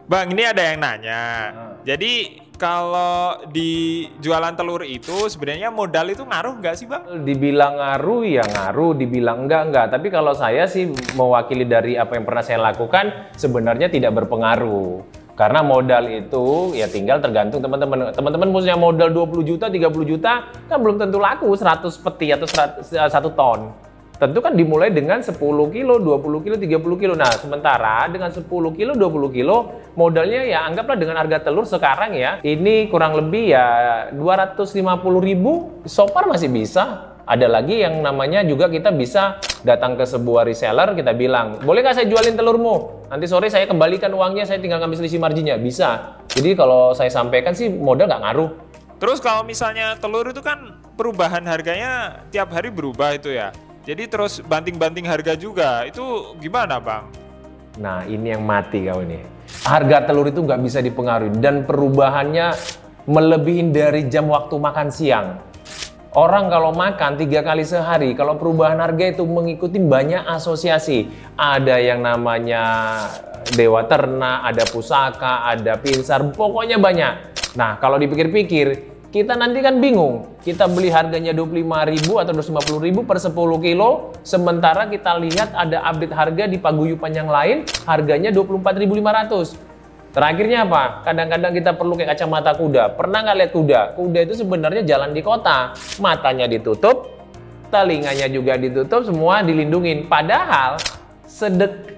Bang, ini ada yang nanya. Jadi kalau di jualan telur itu sebenarnya modal itu ngaruh nggak sih Bang? Dibilang ngaruh ya ngaruh, dibilang enggak. Tapi kalau saya sih mewakili dari apa yang pernah saya lakukan, sebenarnya tidak berpengaruh. Karena modal itu ya tinggal tergantung teman-teman. Teman-teman punya modal 20 juta, 30 juta, kan belum tentu laku 100 peti atau 1 ton. Tentu kan dimulai dengan 10 kilo, 20 kilo, 30 kilo. Nah, sementara dengan 10 kilo, 20 kilo, modalnya ya anggaplah dengan harga telur sekarang ya, ini kurang lebih ya 250.000, so far masih bisa. Ada lagi yang namanya juga kita bisa datang ke sebuah reseller, kita bilang, boleh nggak saya jualin telurmu? Nanti sore saya kembalikan uangnya, saya tinggal ngambil selisih marginnya. Bisa. Jadi kalau saya sampaikan sih modal nggak ngaruh. Terus kalau misalnya telur itu kan perubahan harganya tiap hari berubah itu ya. Jadi terus banting-banting harga juga, itu gimana Bang? Nah ini yang mati kau ini. Harga telur itu nggak bisa dipengaruhi dan perubahannya melebihi dari jam waktu makan siang. Orang kalau makan 3 kali sehari, kalau perubahan harga itu mengikuti banyak asosiasi. Ada yang namanya Dewa Ternak, ada Pusaka, ada Pinsar, pokoknya banyak. Nah kalau dipikir-pikir, kita nanti kan bingung, kita beli harganya 25.000 atau 250.000 per 10 kilo, sementara kita lihat ada update harga di paguyuban yang lain, harganya 24.500. Terakhirnya apa? Kadang-kadang kita perlu kayak kacamata kuda. Pernah nggak lihat kuda? Kuda itu sebenarnya jalan di kota, matanya ditutup, telinganya juga ditutup, semua dilindungin. Padahal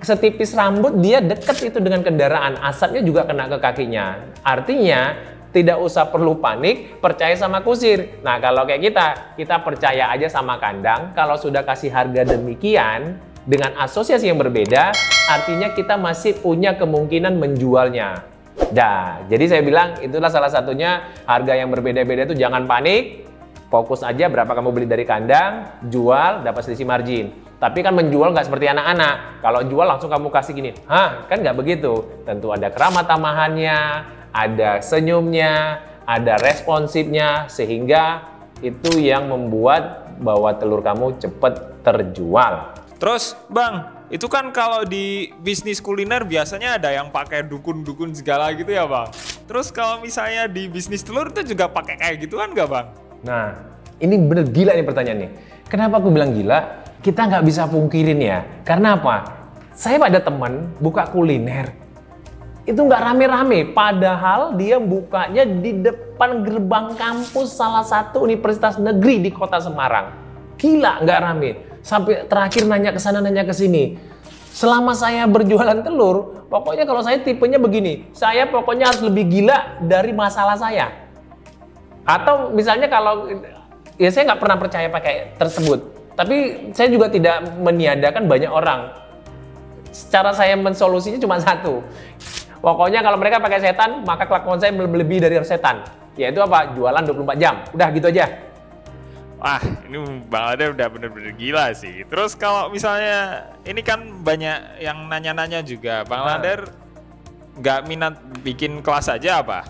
setipis rambut dia deket itu dengan kendaraan, asapnya juga kena ke kakinya. Artinya, tidak usah perlu panik, percaya sama kusir. Nah kalau kayak kita percaya aja sama kandang. Kalau sudah kasih harga demikian, dengan asosiasi yang berbeda, artinya kita masih punya kemungkinan menjualnya. Nah, jadi saya bilang itulah salah satunya, harga yang berbeda-beda itu jangan panik, fokus aja berapa kamu beli dari kandang, jual, dapat selisih margin. Tapi kan menjual nggak seperti anak-anak. Kalau jual langsung kamu kasih gini, kan nggak begitu. Tentu ada keramat tamahannya, ada senyumnya, ada responsifnya, sehingga itu yang membuat bahwa telur kamu cepat terjual. Terus Bang, itu kan kalau di bisnis kuliner biasanya ada yang pakai dukun-dukun segala gitu ya Bang. Terus kalau misalnya di bisnis telur itu juga pakai kayak gituan nggak Bang? Nah, ini bener gila nih pertanyaannya. Kenapa aku bilang gila? Kita nggak bisa pungkirin ya. Karena apa? Saya ada teman buka kuliner. Itu nggak rame-rame, padahal dia bukanya di depan gerbang kampus salah satu universitas negeri di kota Semarang. Gila, nggak rame. Sampai terakhir nanya ke sana, nanya ke sini. Selama saya berjualan telur, pokoknya kalau saya tipenya begini, saya pokoknya harus lebih gila dari masalah saya. Atau misalnya kalau, ya saya nggak pernah percaya pakai tersebut. Tapi saya juga tidak meniadakan banyak orang. Cara saya mensolusinya cuma satu. Pokoknya kalau mereka pakai setan, maka kelakuan saya melebihi dari setan. Yaitu apa? Jualan 24 jam. Udah gitu aja. Wah, ini Bang Lader udah bener-bener gila sih. Terus kalau misalnya, ini kan banyak yang nanya-nanya juga. Bang Lader nggak minat bikin kelas aja apa?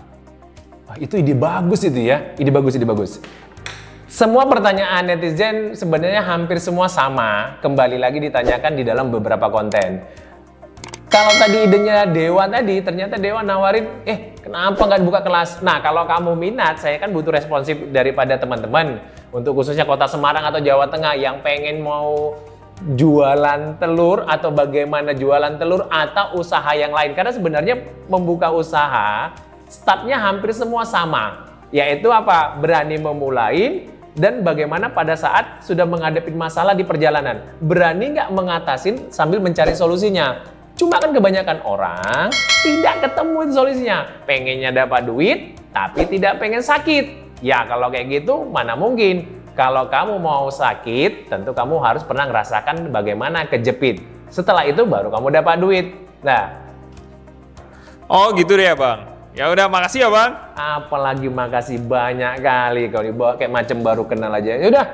Itu ide bagus itu ya. Ide bagus, ide bagus. Semua pertanyaan netizen sebenarnya hampir semua sama. Kembali lagi ditanyakan di dalam beberapa konten. Kalau tadi idenya Dewa tadi, ternyata Dewa nawarin, kenapa nggak buka kelas? Nah, kalau kamu minat, saya kan butuh responsif daripada teman-teman. Untuk khususnya kota Semarang atau Jawa Tengah yang pengen mau jualan telur atau bagaimana jualan telur atau usaha yang lain. Karena sebenarnya membuka usaha, startnya hampir semua sama. Yaitu apa? Berani memulai dan bagaimana pada saat sudah menghadapi masalah di perjalanan. Berani nggak mengatasin sambil mencari solusinya. Cuma kan kebanyakan orang tidak ketemu solusinya. Pengennya dapat duit, tapi tidak pengen sakit. Ya kalau kayak gitu, mana mungkin. Kalau kamu mau sakit, tentu kamu harus pernah ngerasakan bagaimana kejepit. Setelah itu baru kamu dapat duit. Nah. Oh gitu deh ya Bang. Ya udah, makasih ya Bang. Apalagi makasih banyak kali. Kalau dibawa kayak macam baru kenal aja. Ya udah.